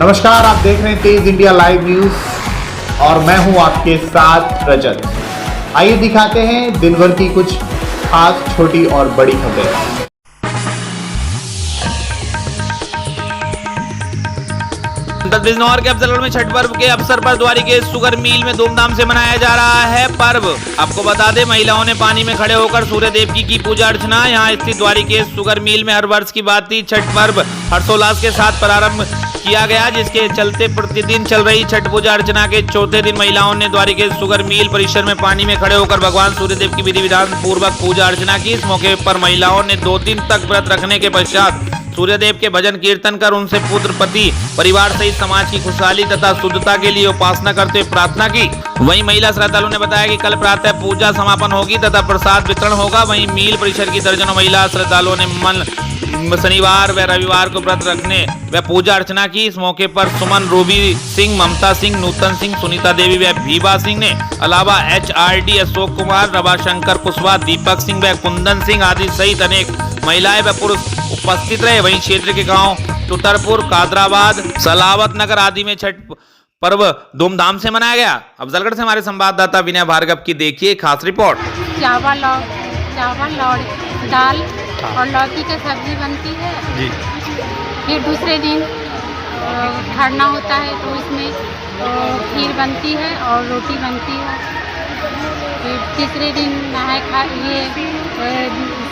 नमस्कार, आप देख रहे हैं तेज इंडिया लाइव न्यूज और मैं हूं आपके साथ रजत। आइए दिखाते हैं दिन भर की कुछ खास छोटी और बड़ी खबरें। बिजनौर के अफजलगढ़ में छठ पर्व के अवसर पर द्वारी के शुगर मिल में धूमधाम से मनाया जा रहा है पर्व। आपको बता दें, महिलाओं ने पानी में खड़े होकर सूर्य देव की पूजा अर्चना। यहाँ स्थित द्वारी के शुगर मिल में हर वर्ष की भांति छठ पर्व हर्षोल्लास के साथ प्रारंभ किया गया, जिसके चलते प्रतिदिन चल रही छठ पूजा अर्चना के चौथे दिन महिलाओं ने द्वारी के शुगर मिल परिसर में पानी में खड़े होकर भगवान सूर्य देव की विधि विधान पूर्वक पूजा अर्चना की। इस मौके पर महिलाओं ने 2 दिन तक व्रत रखने के पश्चात सूर्यदेव के भजन कीर्तन कर उनसे पुत्र पति परिवार सहित समाज की खुशहाली तथा शुद्धता के लिए उपासना करते हुए प्रार्थना की। वहीं महिला श्रद्धालुओं ने बताया कि कल प्रातः पूजा समापन होगी तथा प्रसाद वितरण होगा। वहीं मील परिसर की दर्जनों महिला श्रद्धालुओं ने शनिवार व रविवार को व्रत रखने व पूजा अर्चना की। इस मौके पर सुमन, रूबी सिंह, ममता सिंह, नूतन सिंह, सुनीता देवी व भीबा सिंह ने अलावा HRD अशोक कुमार, रवाशंकर कुशवाहा, दीपक सिंह व कुंदन सिंह आदि सहित अनेक महिलाएं व पुरुष उपस्थित रहे। वहीं क्षेत्र के गांव तुतरपुर, कादराबाद, सलावत नगर आदि में छठ पर्व धूमधाम से मनाया गया। अफजलगढ़ से हमारे संवाददाता विनय भार्गव की देखिए खास रिपोर्ट। चावल और दाल और लौकी की सब्जी बनती है जी। फिर दूसरे दिन खरना होता है तो इसमें खीर बनती है और रोटी बनती है। फिर तीसरे दिन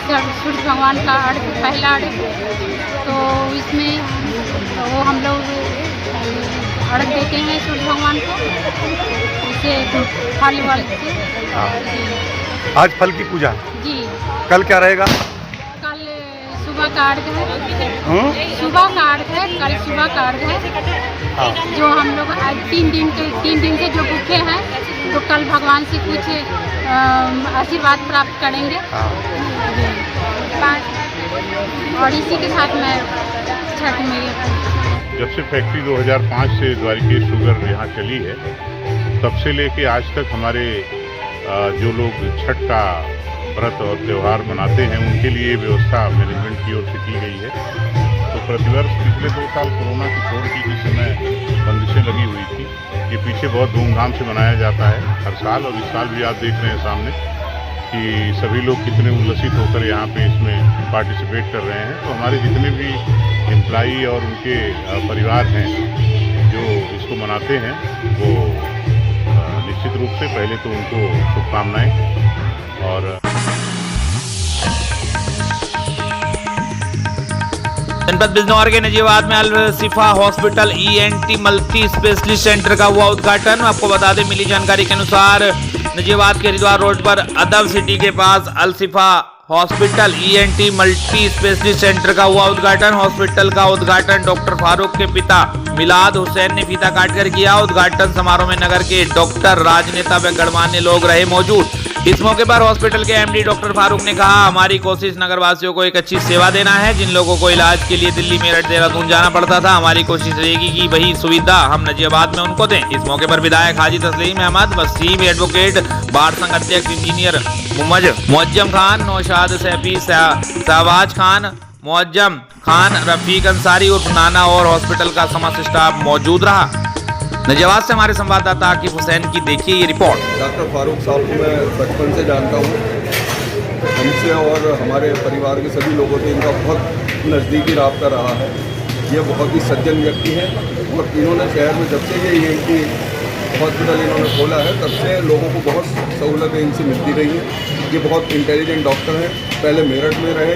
सूर्य भगवान का अर्घ, पहला अर्घ, तो इसमें वो हम लोग अर्घ देते हैं सूर्य भगवान को, इसे फल वल से। आज फल की पूजा जी। कल क्या रहेगा? कल सुबह का अर्घ है, सुबह का अर्घ है, कल सुबह का अर्घ है। जो हम लोग आज 3 दिन से जो भूखे हैं तो कल भगवान से कुछ आशीर्वाद प्राप्त करेंगे। और इसी के साथ मैं छठ में जब से फैक्ट्री 2005 से द्वारिकेश शुगर यहाँ चली है, तब से लेके आज तक हमारे जो लोग छठ का व्रत और त्यौहार मनाते हैं उनके लिए व्यवस्था मैनेजमेंट की ओर से की गई है। तो प्रतिवर्ष पिछले 2 साल कोरोना की छोड़ की जिस समय बंदिशें लगी हुई थी, ये पीछे बहुत धूमधाम से मनाया जाता है हर साल। और इस साल भी आप देख रहे हैं सामने कि सभी लोग कितने उल्लसित होकर यहाँ पे इसमें पार्टिसिपेट कर रहे हैं। तो हमारे जितने भी एम्प्लॉई और उनके परिवार हैं जो इसको मनाते हैं, वो निश्चित रूप से पहले तो उनको शुभकामनाएं। और जनपद बिजनौर के नजीबाद में अल शिफा hospital ENT multi specialist centre का हुआ उद्घाटन। आपको बता दें, मिली जानकारी के अनुसार नजीबाद के हरिद्वार रोड पर अदब सिटी के पास अल शिफा hospital ENT multi specialist centre का हुआ उद्घाटन। हॉस्पिटल का उद्घाटन डॉक्टर फारूक के पिता मिलाद हुसैन ने फीता काटकर किया। उद्घाटन समारोह में नगर के डॉक्टर, राजनेता व गणमान्य लोग रहे मौजूद। इस मौके पर हॉस्पिटल के MD डॉक्टर फारूक ने कहा, हमारी कोशिश नगरवासियों को एक अच्छी सेवा देना है। जिन लोगों को इलाज के लिए दिल्ली, मेरठ, देहरादून जाना पड़ता था, हमारी कोशिश रहेगी कि वही सुविधा हम नजीबाद में उनको दें। इस मौके पर विधायक हाजी तस्लीम अहमद, वसीम एडवोकेट, बार संघ अध्यक्ष इंजीनियर मुअज्जम खान, नौशाद सैफी, शहबाज खान, मुअज्जम खान, रफीक अंसारी उर्फ नाना और हॉस्पिटल का समस्त स्टाफ मौजूद रहा। नजीबाद से हमारे संवाददाता आकिफ हुसैन की देखिए ये रिपोर्ट। डॉक्टर फारूक साहब को मैं बचपन से जानता हूँ। हमसे और हमारे परिवार के सभी लोगों से इनका बहुत नज़दीकी राब्ता रहा है। ये बहुत ही सज्जन व्यक्ति हैं और इन्होंने शहर में जब से ये ENT हॉस्पिटल इन्होंने खोला है, तब से लोगों को बहुत सहूलतें इनसे मिलती रही हैं। ये बहुत इंटेलिजेंट डॉक्टर हैं। पहले मेरठ में रहे,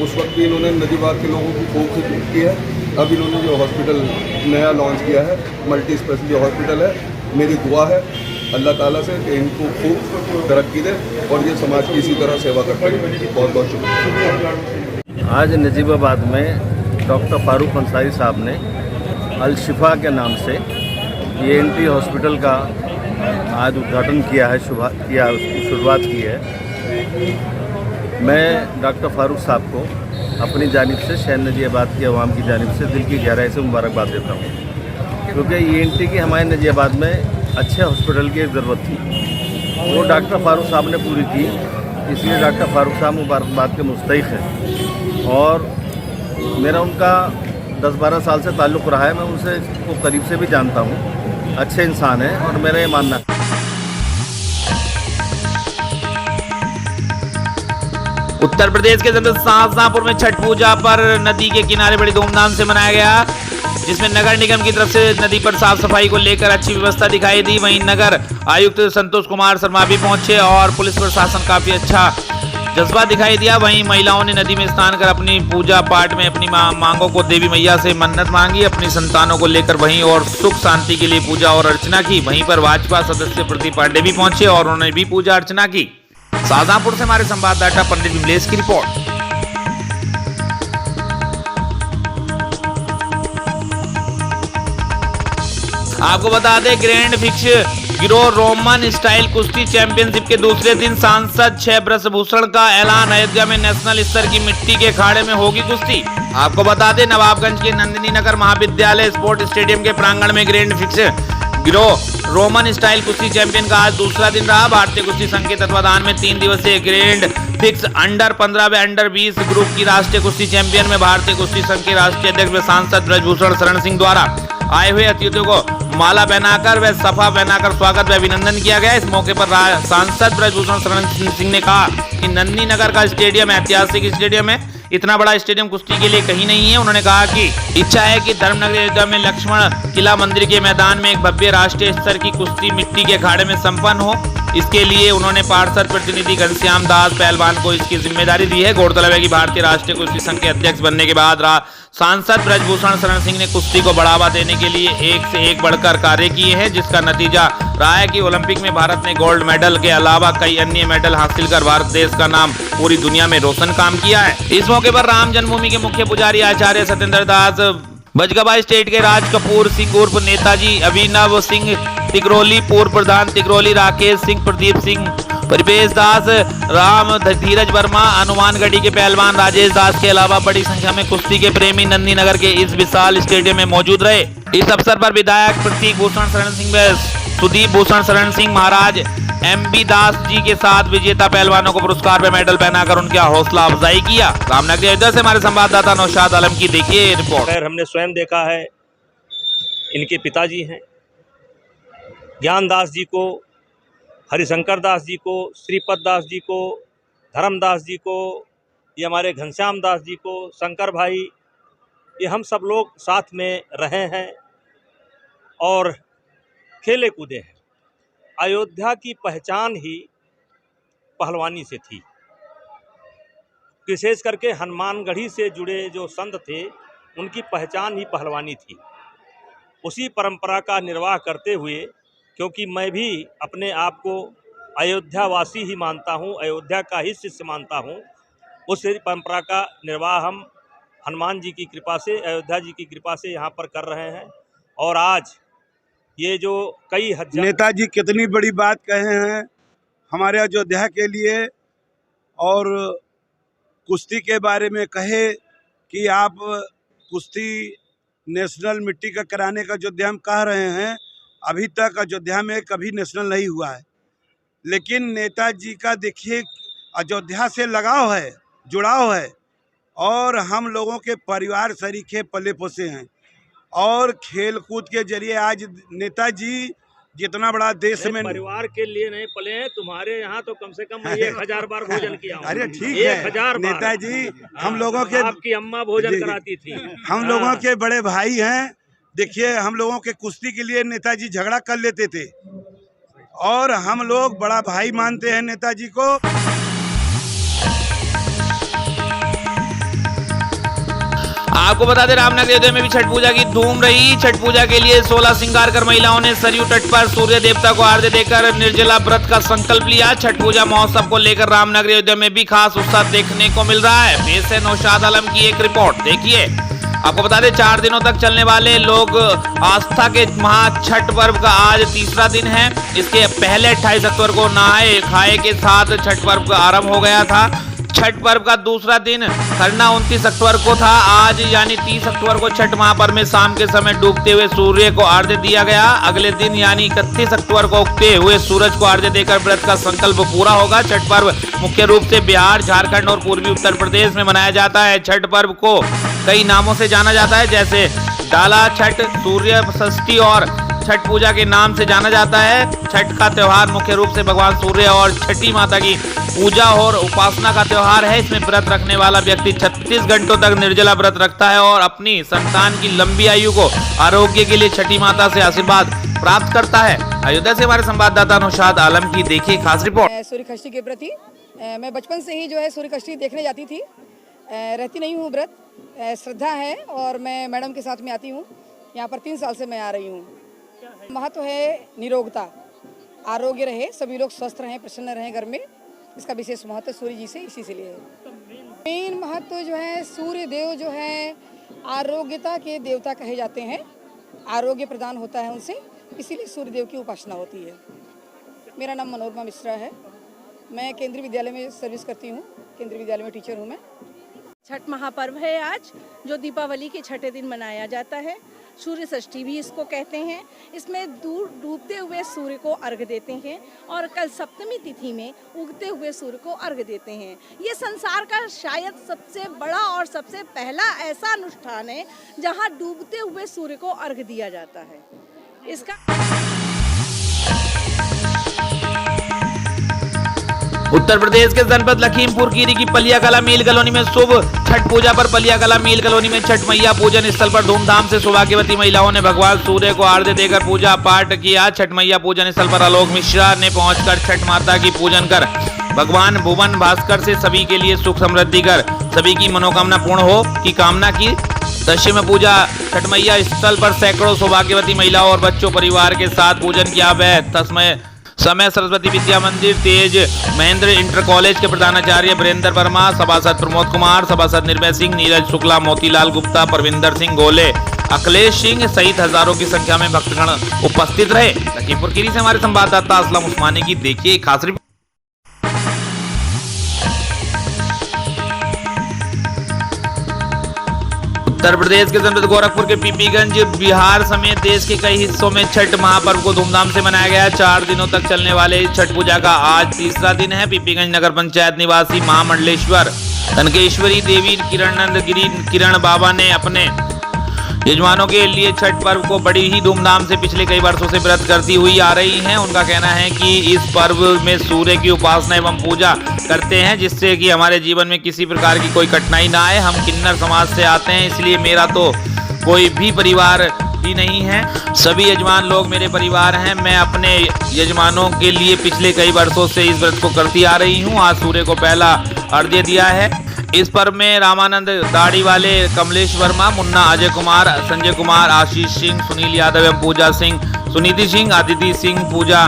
उस वक्त भी इन्होंने नजीबाद के लोगों की खूब खिदमत की है। अब इन्होंने जो हॉस्पिटल नया लॉन्च किया है, मल्टी स्पेशलिटी हॉस्पिटल है, मेरी दुआ है अल्लाह ताला से कि इनको खूब तरक्की दे और ये समाज की इसी तरह सेवा करते हैं। बहुत बहुत शुक्रिया। आज नजीबाबाद में डॉक्टर फारूक अंसारी साहब ने अल शिफा के नाम से ENT हॉस्पिटल का आज उद्घाटन किया है, उसकी शुरुआत की है। मैं डॉक्टर फारूक साहब को अपनी जानिब से शहर नजीबाद की आवाम की जानिब से दिल की गहराई से मुबारकबाद देता हूँ, क्योंकि ENT की हमारे नजीबाद में अच्छे हॉस्पिटल की ज़रूरत थी। वो डॉक्टर फारूक साहब ने पूरी की, इसलिए डॉक्टर फारूक साहब मुबारकबाद के मुस्तहिक़ हैं। और मेरा उनका 10-12 साल से ताल्लुक़ रहा है। मैं उनसे को करीब से भी जानता हूँ, अच्छे इंसान हैं और मेरा ये मानना है। उत्तर प्रदेश के शाहजहांपुर में छठ पूजा पर नदी के किनारे बड़ी धूमधाम से मनाया गया, जिसमें नगर निगम की तरफ से नदी पर साफ सफाई को लेकर अच्छी व्यवस्था दिखाई दी। वहीं नगर आयुक्त संतोष कुमार शर्मा भी पहुंचे और पुलिस प्रशासन काफी अच्छा जज्बा दिखाई दिया। वहीं महिलाओं ने नदी में स्नान कर अपनी पूजा पाठ में अपनी मांगों को देवी मैया से मन्नत मांगी, अपनी संतानों को लेकर वहीं और सुख शांति के लिए पूजा और अर्चना की। वहीं पर भाजपा सदस्य प्रदीप पांडे भी पहुंचे और उन्होंने भी पूजा अर्चना की। शाहजहांपुर से हमारे संवाददाता पंडित विमलेश की रिपोर्ट। आपको बता दें, ग्रैंड फिक्स गिरोह रोमन स्टाइल कुश्ती चैंपियनशिप के दूसरे दिन सांसद 6 ब्रजभूषण का ऐलान। अयोध्या में नेशनल स्तर की मिट्टी के अखाड़े में होगी कुश्ती। आपको बता दें, नवाबगंज के नंदिनी नगर महाविद्यालय स्पोर्ट स्टेडियम के प्रांगण में ग्रैंड फिक्स गिरोह रोमन स्टाइल कुश्ती चैंपियन का आज दूसरा दिन रहा। भारतीय कुश्ती संघ के तत्वाधान में 3 दिवसीय ग्रैंड फिक्स अंडर 15 व अंडर 20 ग्रुप की राष्ट्रीय कुश्ती चैंपियन में भारतीय कुश्ती संघ के राष्ट्रीय अध्यक्ष व सांसद ब्रजभूषण शरण सिंह द्वारा आए हुए अतिथियों को माला पहनाकर व सफा पहनाकर स्वागत व अभिनंदन किया गया। इस मौके पर सांसद ब्रजभूषण शरण सिंह ने कहा कि नंदिनी नगर का स्टेडियम ऐतिहासिक स्टेडियम है, इतना बड़ा स्टेडियम कुश्ती के लिए कहीं नहीं है। उन्होंने कहा कि इच्छा है कि धर्मनगर अयोध्या में लक्ष्मण किला मंदिर के मैदान में एक भव्य राष्ट्रीय स्तर की कुश्ती मिट्टी के अखाड़े में संपन्न हो। इसके लिए उन्होंने पार्षद प्रतिनिधि घनश्याम दास पहलवान को इसकी जिम्मेदारी दी है। गौरतलब है कि भारतीय राष्ट्रीय कुश्ती संघ के अध्यक्ष बनने के बाद सांसद ब्रजभूषण शरण सिंह ने कुश्ती को बढ़ावा देने के लिए एक से एक बढ़कर कार्य किए हैं, जिसका नतीजा रहा है कि ओलंपिक में भारत ने गोल्ड मेडल के अलावा कई अन्य मेडल हासिल कर भारत देश का नाम पूरी दुनिया में रोशन काम किया है। इस मौके पर राम जन्मभूमि के मुख्य पुजारी आचार्य सत्येंद्र दास, बजगबा स्टेट के राज कपूर सिंह उर्फ नेताजी, अभिनव सिंह तिगरोली, पूर्व प्रधान तिगरोली राकेश सिंह, प्रदीप सिंह, परिवेश दास, राम धीरज वर्मा, हनुमानगढ़ी के पहलवान राजेश दास के अलावा बड़ी संख्या में कुश्ती के प्रेमी नंदी नगर के इस विशाल स्टेडियम में मौजूद रहे। इस अवसर पर विधायक प्रतीक भूषण शरण सिंह, सुदीप भूषण शरण सिंह महाराज, एमबी दास जी के साथ विजेता पहलवानों को पुरस्कार व मेडल पहनाकर उनका हौसला अफजाई किया। रामनगर अयोध्या से हमारे संवाददाता नौशाद आलम की देखिए रिपोर्ट। हमने स्वयं देखा है, इनके पिताजी हैं ज्ञानदास जी को, हरिशंकर दास जी को, श्रीपद दास जी को, धर्मदास जी को, ये हमारे घनश्याम दास जी को, शंकर भाई, ये हम सब लोग साथ में रहे हैं और खेले कूदे हैं। अयोध्या की पहचान ही पहलवानी से थी। विशेष करके हनुमानगढ़ी से जुड़े जो संत थे, उनकी पहचान ही पहलवानी थी। उसी परंपरा का निर्वाह करते हुए, क्योंकि मैं भी अपने आप को अयोध्यावासी ही मानता हूँ, अयोध्या का ही शिष्य मानता हूँ, उस परंपरा का निर्वाह हम हनुमान जी की कृपा से, अयोध्या जी की कृपा से यहाँ पर कर रहे हैं। और आज ये जो कई हजार नेताजी कितनी बड़ी बात कहे हैं हमारे अयोध्या के लिए, और कुश्ती के बारे में कहे कि आप कुश्ती नेशनल मिट्टी का कराने का अयोध्या हम कह रहे हैं, अभी तक अयोध्या में कभी नेशनल नहीं हुआ है। लेकिन नेताजी का देखिए अयोध्या से लगाव है, जुड़ाव है, और हम लोगों के परिवार सरीखे पले पोसे हैं। और खेल कूद के जरिए आज नेताजी जितना बड़ा देश में परिवार के लिए नहीं पले हैं, तुम्हारे यहाँ तो कम से कम 1000 बार भोजन किया हूं। अरे ठीक है 1000 नेताजी, हम लोगों के आपकी अम्मा भोजन कराती थी, हम लोगों के बड़े भाई हैं। देखिए हम लोगों के कुश्ती के लिए नेताजी झगड़ा कर लेते थे, और हम लोग बड़ा भाई मानते हैं नेताजी को। आपको बता दें, रामनगर अयोध्या में भी छठ पूजा की धूम रही। छठ पूजा के लिए 16 श्रृंगार कर महिलाओं ने सरयू तट पर सूर्य देवता को आरती देकर निर्जला व्रत का संकल्प लिया। छठ पूजा महोत्सव को लेकर रामनगर अयोध्या में भी खास उत्साह देखने को मिल रहा है। पेश है नौशाद आलम की एक रिपोर्ट, देखिए। आपको बता दें, 4 दिनों तक चलने वाले लोग आस्था के महा छठ पर्व का आज तीसरा दिन है। इसके पहले 28 अक्टूबर को नहाए खाए के साथ छठ पर्व का आरंभ हो गया था। छठ पर्व का दूसरा दिन खरना 29 अक्टूबर को था। आज यानी 30 अक्टूबर को छठ महापर्व में शाम के समय डूबते हुए सूर्य को आरती दिया गया। अगले दिन यानी 31 अक्टूबर को उगते हुए सूरज को आरती देकर व्रत का संकल्प पूरा होगा। छठ पर्व मुख्य रूप से बिहार, झारखंड और पूर्वी उत्तर प्रदेश में मनाया जाता है। छठ पर्व को कई नामों से जाना जाता है, जैसे डाला छठ, सूर्य षष्ठी और छठ पूजा के नाम से जाना जाता है। छठ का त्योहार मुख्य रूप से भगवान सूर्य और छठी माता की पूजा और उपासना का त्योहार है। इसमें व्रत रखने वाला व्यक्ति 36 घंटों तक निर्जला व्रत रखता है और अपनी संतान की लंबी आयु को आरोग्य के लिए छठी माता से आशीर्वाद प्राप्त करता है। अयोध्या से हमारे संवाददाता नौशाद आलम की देखिए खास रिपोर्ट। सूर्यषष्ठी के प्रति मैं बचपन से ही जो है सूर्यषष्ठी देखने जाती थी। रहती नहीं हूँ व्रत, श्रद्धा है और मैं मैडम के साथ में आती हूँ। यहाँ पर 3 साल से मैं आ रही हूँ। महत्व है निरोगता, आरोग्य रहे, सभी लोग स्वस्थ रहें, प्रसन्न रहें घर में। इसका विशेष महत्व सूर्य जी से इसी से लिए है। मेन महत्व जो है सूर्य देव जो है आरोग्यता के देवता कहे जाते हैं, आरोग्य प्रदान होता है उनसे, इसीलिए सूर्य देव की उपासना होती है। मेरा नाम मनोरमा मिश्रा है, मैं केंद्रीय विद्यालय में सर्विस करती हूँ, केंद्रीय विद्यालय में टीचर हूँ मैं। छठ महापर्व है आज, जो दीपावली के छठे दिन मनाया जाता है। सूर्य षष्ठी भी इसको कहते हैं। इसमें डूबते हुए सूर्य को अर्घ देते हैं और कल सप्तमी तिथि में उगते हुए सूर्य को अर्घ देते हैं। ये संसार का शायद सबसे बड़ा और सबसे पहला ऐसा अनुष्ठान है जहां डूबते हुए सूर्य को अर्घ दिया जाता है। इसका उत्तर प्रदेश के जनपद लखीमपुर खीरी की पलिया कला मील कॉलोनी में शुभ छठ पूजा पर पलिया कला मील कॉलोनी में छठ मैया पूजन स्थल पर धूमधाम से सौभाग्यवती महिलाओं ने भगवान सूर्य को आरती देकर पूजा पाठ किया। छठ मैया पूजन स्थल पर आलोक मिश्रा ने पहुंचकर छठ माता की पूजन कर भगवान भुवन भास्कर से सभी के लिए सुख समृद्धि कर सभी की मनोकामना पूर्ण हो की कामना की। दशमी में पूजा छठ मैया स्थल पर सैकड़ों सौभाग्यवती महिलाओं और बच्चों परिवार के साथ पूजन किया। वह समय सरस्वती विद्या मंदिर तेज महेंद्र इंटर कॉलेज के प्रधानाचार्य वीरेंद्र वर्मा, सभासद प्रमोद कुमार, सभासद निर्भय सिंह, नीरज शुक्ला, मोतीलाल गुप्ता, परविंदर सिंह गोले, अखिलेश सिंह सहित हजारों की संख्या में भक्तगण उपस्थित रहे। लखीमपुर खीरी से हमारे संवाददाता असलम उस्मानी की देखिए खास रिपोर्ट। उत्तर प्रदेश के जनपद गोरखपुर के पीपीगंज बिहार समेत देश के कई हिस्सों में छठ महापर्व को धूमधाम से मनाया गया। 4 दिनों तक चलने वाले इस छठ पूजा का आज तीसरा दिन है। पीपीगंज नगर पंचायत निवासी महामंडलेश्वर कनकेश्वरी देवी किरण गिरी किरण बाबा ने अपने यजमानों के लिए छठ पर्व को बड़ी ही धूमधाम से पिछले कई वर्षों से व्रत करती हुई आ रही हैं। उनका कहना है कि इस पर्व में सूर्य की उपासना एवं पूजा करते हैं जिससे कि हमारे जीवन में किसी प्रकार की कोई कठिनाई ना आए। हम किन्नर समाज से आते हैं, इसलिए मेरा तो कोई भी परिवार ही नहीं है, सभी यजमान लोग मेरे परिवार हैं। मैं अपने यजमानों के लिए पिछले कई वर्षों से इस व्रत को करती आ रही हूँ। आज सूर्य को पहला अर्घ्य दिया है। इस पर्व में रामानंद दाढ़ी वाले, कमलेश वर्मा, मुन्ना अजय कुमार, संजय कुमार, आशीष सिंह, सुनील यादव एवं पूजा सिंह, सुनीति सिंह, आदिति सिंह, पूजा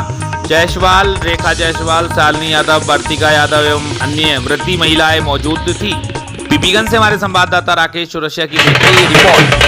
जायसवाल, रेखा जायसवाल, शालिनी यादव, वर्तिका यादव एवं अन्य व्रती महिलाएं मौजूद थी। पीपीगंज से हमारे संवाददाता राकेश चौरसिया की रिपोर्ट।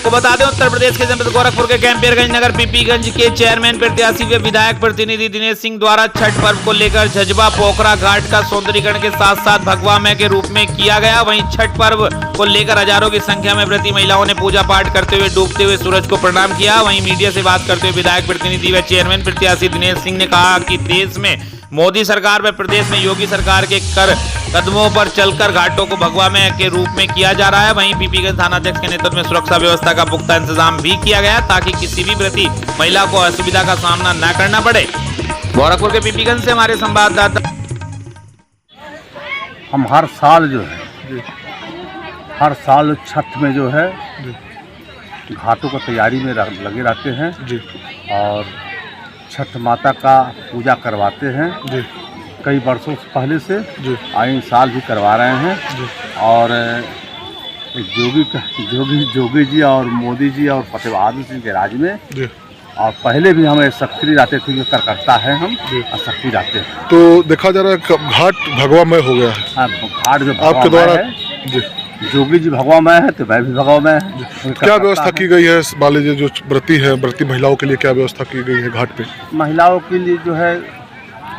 को बता दें उत्तर प्रदेश के जनपद गोरखपुर के कैंपियरगंज नगर पीपीगंज के चेयरमैन प्रत्याशी व विधायक प्रतिनिधि दिनेश सिंह द्वारा छठ पर्व को लेकर झज्बा पोखरा घाट का सौंदर्यीकरण के साथ साथ भगवा मय के रूप में किया गया। वहीं छठ पर्व को लेकर हजारों की संख्या में व्रती महिलाओं ने पूजा पाठ करते हुए डूबते हुए सूरज को प्रणाम किया। वहीं मीडिया से बात करते हुए विधायक प्रतिनिधि व चेयरमैन प्रत्याशी दिनेश सिंह ने कहा कि देश में मोदी सरकार व प्रदेश में योगी सरकार के कदमों पर चलकर घाटों को भगवामय के रूप में किया जा रहा है। वहीं पीपीगंज थानाध्यक्ष के नेतृत्व में सुरक्षा व्यवस्था का पुख्ता इंतजाम भी किया गया ताकि किसी भी व्रती महिला को असुविधा का सामना न करना पड़े। गोरखपुर के पीपीगंज से हमारे संवाददाता। हम हर साल जो है हर साल छठ में जो है घाटों की तैयारी में लगे रहते हैं और छठ माता का पूजा करवाते हैं कई वर्षों से पहले से आए साल भी करवा रहे हैं। और जोगी जी और मोदी जी और फतेहबाद सिंह के राज में और पहले भी हमें सक्रिय रहते थे, जो करता है हम सक्रिय रहते हैं। तो देखा जा रहा है घाट भगवामय हो गया है। घाट जो आपके द्वारा है जोगी जी भगवामय है तो मैं भी भगवामय है। क्या व्यवस्था की गई है मान लीजिए जो व्रती महिलाओं के लिए क्या व्यवस्था की गई है घाट पे? महिलाओं के लिए जो है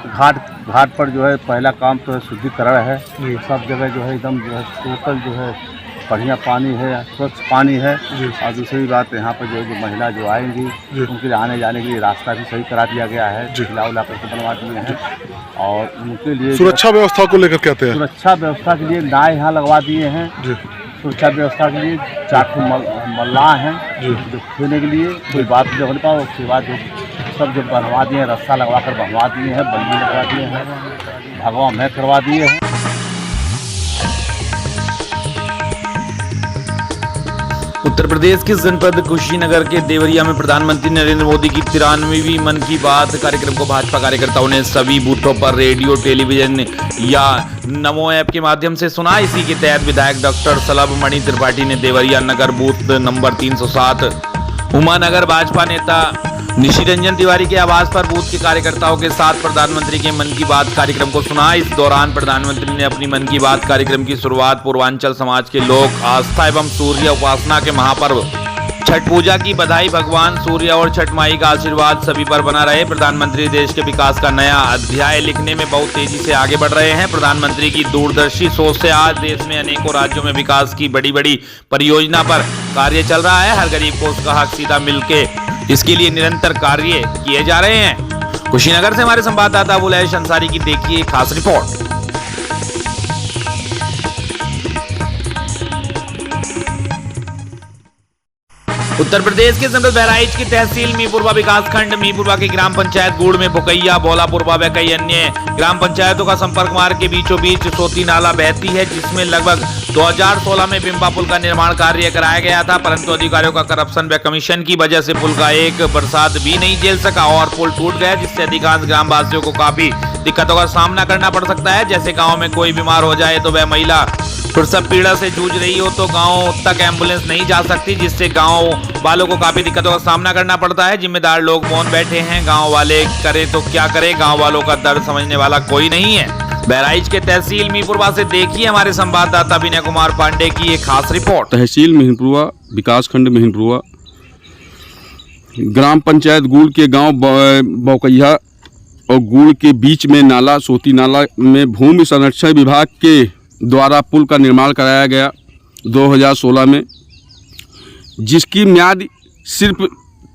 घाट पर जो है पहला काम तो है शुद्धिकरण है। सब जगह जो है एकदम जो है टोटल जो है बढ़िया पानी है, स्वच्छ पानी है। और दूसरी बात यहाँ पर जो महिला जो आएंगी उनके लिए आने जाने के लिए रास्ता भी सही करा दिया गया है, खिला उला करके बनवा दिए हैं। और उनके लिए सुरक्षा व्यवस्था को लेकर कहते हैं, सुरक्षा व्यवस्था के लिए नाव यहाँ लगवा दिए हैं। सुरक्षा व्यवस्था के लिए 4 मल्लाह हैं जो खेलने के लिए, कोई बात जब होने पाओ उसके बाद जो सब जो बनवा दिए हैं, रस्सा लगवा कर बनवा दिए हैं, बल्ली लगवा दिए हैं, भगवा में करवा दिए हैं। उत्तर प्रदेश के जनपद कुशीनगर के देवरिया में प्रधानमंत्री नरेंद्र मोदी की 93वीं मन की बात कार्यक्रम को भाजपा कार्यकर्ताओं ने सभी बूथों पर रेडियो, टेलीविजन या नमो ऐप के माध्यम से सुना। इसी के तहत विधायक डॉक्टर सलभ मणि त्रिपाठी ने देवरिया नगर बूथ नंबर 307 उमानगर भाजपा नेता निशी रंजन तिवारी के आवास पर बूथ के कार्यकर्ताओं के साथ प्रधानमंत्री के मन की बात कार्यक्रम को सुना। इस दौरान प्रधानमंत्री ने अपनी मन की बात कार्यक्रम की शुरुआत पूर्वांचल समाज के लोक आस्था एवं सूर्य उपासना के महापर्व छठ पूजा की बधाई। भगवान सूर्य और छठ माई का आशीर्वाद सभी पर बना रहे। प्रधानमंत्री देश के विकास का नया अध्याय लिखने में बहुत तेजी से आगे बढ़ रहे हैं। प्रधानमंत्री की दूरदर्शी सोच से आज देश में अनेकों राज्यों में विकास की बड़ी बड़ी परियोजना पर कार्य चल रहा है। हर गरीब को उसका हक सीधा मिलके इसके लिए निरंतर कार्य किए जा रहे हैं। कुशीनगर से हमारे संवाददाता बुलैश अंसारी की देखिए खास रिपोर्ट। उत्तर प्रदेश के जनपद बहराइच की तहसील मीपुरवा विकासखंड मीपुरवा के ग्राम पंचायत गुड़ में भुकैया, बोलापुरवा व कई अन्य ग्राम पंचायतों का संपर्क मार्ग के बीचों बीच सोती नाला बहती है, जिसमें लगभग 2016 में बिम्बा पुल का निर्माण कार्य कराया गया था, परंतु अधिकारियों का करप्शन व कमीशन की वजह से पुल का एक बरसात भी नहीं झेल सका और पुल टूट गया, जिससे अधिकांश ग्रामवासियों को काफी दिक्कतों का सामना करना पड़ सकता है। जैसे गाँव में कोई बीमार हो जाए तो वह महिला प्रसव पीड़ा से जूझ रही हो तो गांव तक एम्बुलेंस नहीं जा सकती, जिससे गांव वालों को काफी दिक्कतों का सामना करना पड़ता है। जिम्मेदार लोग मौन बैठे हैं, गांव वाले करे तो क्या करे, गांव वालों का दर्द समझने वाला कोई नहीं है। बहराइच के तहसील मीपुरवा से देखिए हमारे संवाददाता विनय कुमार पांडे की एक खास रिपोर्ट। तहसील मिहिनपुरवा विकासखंड मिहिनपुरवा ग्राम पंचायत गुड़ के गांव बौकैया और गुड़ के बीच में नाला सोती नाला में भूमि संरक्षण विभाग के द्वारा पुल का निर्माण कराया गया 2016 में, जिसकी म्याद सिर्फ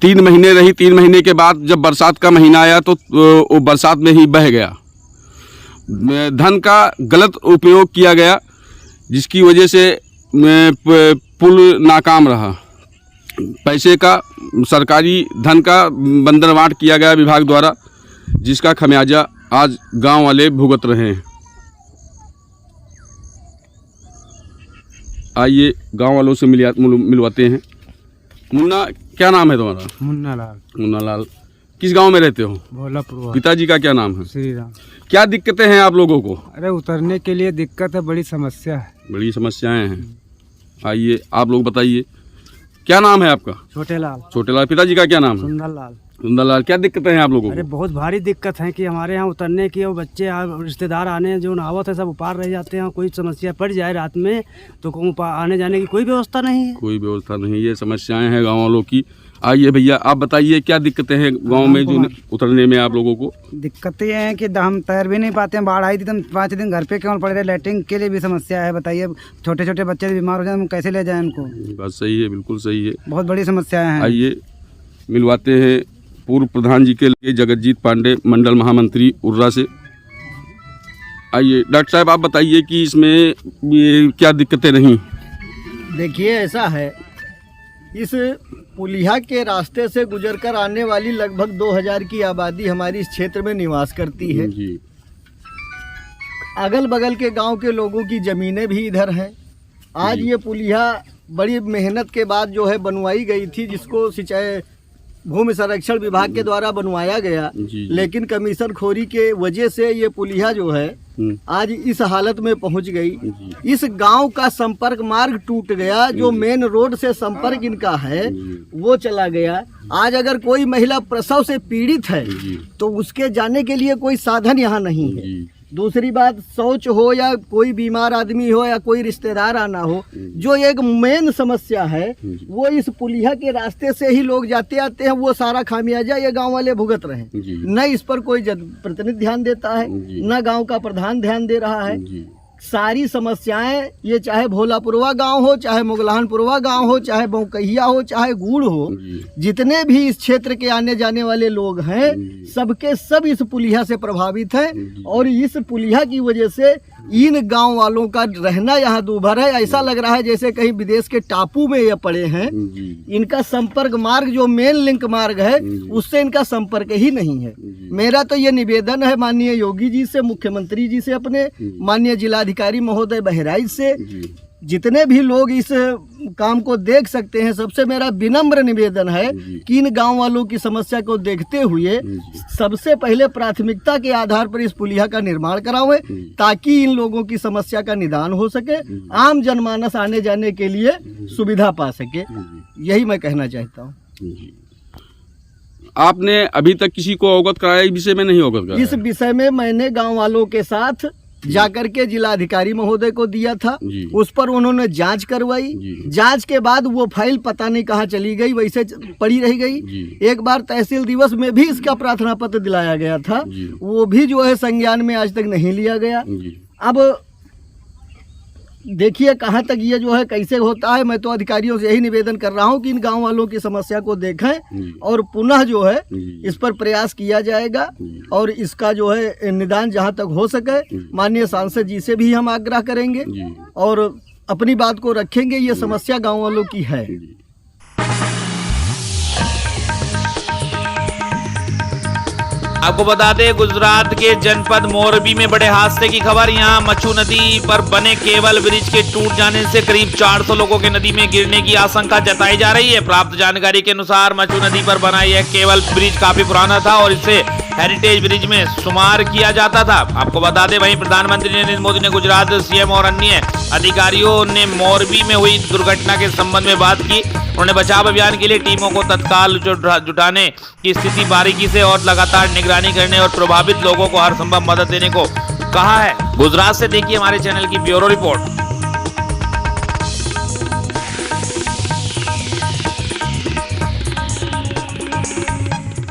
3 महीने रही। 3 महीने के बाद जब बरसात का महीना आया तो वो बरसात में ही बह गया। धन का गलत उपयोग किया गया, जिसकी वजह से पुल नाकाम रहा। पैसे का, सरकारी धन का बंदरवांट किया गया विभाग द्वारा, जिसका खमियाजा आज गांव वाले भुगत रहे हैं। आइए गांव वालों से मिलवाते हैं। मुन्ना, क्या नाम है तुम्हारा? मुन्ना लाल। मुन्ना लाल, किस गांव में रहते हो? भोलापुर। पिताजी का क्या नाम है? श्री राम। क्या दिक्कतें हैं आप लोगों को? अरे उतरने के लिए दिक्कत है, बड़ी समस्या है। बड़ी समस्याएं हैं। आइए आप लोग बताइए, क्या नाम है आपका? छोटे लाल। छोटे लाल। पिताजी का क्या नाम है? सुंदर लाल। सुंदर लाल, क्या दिक्कतें हैं आप लोगों को? अरे बहुत भारी दिक्कत है कि हमारे यहाँ उतरने की, और बच्चे रिश्तेदार आने जो आवत है सब उपार रह जाते हैं। कोई समस्या पड़ जाए रात में तो आने जाने की कोई व्यवस्था नहीं है। कोई व्यवस्था नहीं, ये समस्याएं हैं गाँव वालों की। आइए भैया आप बताइए, क्या दिक्कतें हैं गांव में जो उतरने में आप लोगों को? दिक्कतें ये हैं कि हम तैर भी नहीं पाते हैं। बाढ़ आई थी तो 5 दिन घर पे क्यों पड़े रहे। लैट्रिन के लिए भी समस्या है। बताइए, छोटे छोटे बच्चे बीमार हो जाए, हम कैसे ले जाएं उनको? बात सही है, बिल्कुल सही है, बहुत बड़ी समस्याएं हैं। आइए मिलवाते हैं पूर्व प्रधान जी के लिए जगतजीत पांडे, मंडल महामंत्री उर्रा से। आइए डॉक्टर साहब आप बताइए कि इसमें ये क्या दिक्कतें रहीं? देखिए, ऐसा है, इस पुलिया के रास्ते से गुजरकर आने वाली लगभग 2000 की आबादी हमारी इस क्षेत्र में निवास करती है जी। अगल बगल के गांव के लोगों की ज़मीनें भी इधर हैं। आज ये पुलिया बड़ी मेहनत के बाद जो है बनवाई गई थी, जिसको सिंचाई भूमि संरक्षण विभाग के द्वारा बनवाया गया, लेकिन कमीशन खोरी के वजह से ये पुलिया जो है आज इस हालत में पहुंच गई। इस गांव का संपर्क मार्ग टूट गया, जो मेन रोड से संपर्क इनका है वो चला गया। आज अगर कोई महिला प्रसव से पीड़ित है तो उसके जाने के लिए कोई साधन यहाँ नहीं है। दूसरी बात, शौच हो या कोई बीमार आदमी हो या कोई रिश्तेदार आना हो, जो एक मेन समस्या है वो इस पुलिया के रास्ते से ही लोग जाते आते हैं। वो सारा खामियाजा ये गांव वाले भुगत रहे हैं। न इस पर कोई प्रतिनिधि ध्यान देता है, न गांव का प्रधान ध्यान दे रहा है। सारी समस्याएं, ये चाहे भोलापुरवा गांव हो, चाहे मुगलहानपुरवा गांव हो, चाहे बौकहिया हो, चाहे गूड़ हो, जितने भी इस क्षेत्र के आने जाने वाले लोग हैं, सबके सब इस पुलिया से प्रभावित हैं। और इस पुलिया की वजह से इन गांव वालों का रहना यहाँ दूभर है। ऐसा लग रहा है जैसे कहीं विदेश के टापू में ये पड़े हैं। इनका संपर्क मार्ग, जो मेन लिंक मार्ग है, उससे इनका संपर्क ही नहीं है। मेरा तो ये निवेदन है माननीय योगी जी से, मुख्यमंत्री जी से, अपने माननीय जिलाधिकारी महोदय बहराइच से, जितने भी लोग इस काम को देख सकते हैं, सबसे मेरा विनम्र निवेदन है कि इन गांव वालों की समस्या को देखते हुए सबसे पहले प्राथमिकता के आधार पर इस पुलिया का निर्माण करावें, ताकि इन लोगों की समस्या का निदान हो सके, आम जनमानस आने जाने के लिए सुविधा पा सके। यही मैं कहना चाहता हूँ। आपने अभी तक किसी को अवगत कराया इस विषय में? नहीं अवगत कराया? इस विषय में मैंने गाँव वालों के साथ जाकर के जिलाधिकारी महोदय को दिया था, उस पर उन्होंने जांच करवाई। जांच के बाद वो फाइल पता नहीं कहाँ चली गई, वैसे पड़ी रह गई। एक बार तहसील दिवस में भी इसका प्रार्थना पत्र दिलाया गया था, वो भी जो है संज्ञान में आज तक नहीं लिया गया। अब देखिए कहाँ तक ये जो है कैसे होता है। मैं तो अधिकारियों से यही निवेदन कर रहा हूँ कि इन गांव वालों की समस्या को देखें और पुनः जो है इस पर प्रयास किया जाएगा, और इसका जो है निदान जहाँ तक हो सके माननीय सांसद जी से भी हम आग्रह करेंगे और अपनी बात को रखेंगे। ये समस्या गांव वालों की है। आपको बता दें, गुजरात के जनपद मोरबी में बड़े हादसे की खबर। यहां मच्छू नदी पर बने केबल ब्रिज के टूट जाने से करीब 400 लोगों के नदी में गिरने की आशंका जताई जा रही है। प्राप्त जानकारी के अनुसार मच्छू नदी पर बना यह केबल ब्रिज काफी पुराना था और इसे हेरिटेज ब्रिज में शुमार किया जाता था। आपको बता दें, वहीं प्रधानमंत्री नरेंद्र मोदी ने गुजरात सीएम और अन्य अधिकारियों ने मोरबी में हुई दुर्घटना के संबंध में बात की। उन्होंने बचाव अभियान के लिए टीमों को तत्काल जुटाने की स्थिति बारीकी से और लगातार निगरानी करने और प्रभावित लोगों को हर संभव मदद देने को कहा है। गुजरात से देखिए हमारे चैनल की ब्यूरो रिपोर्ट।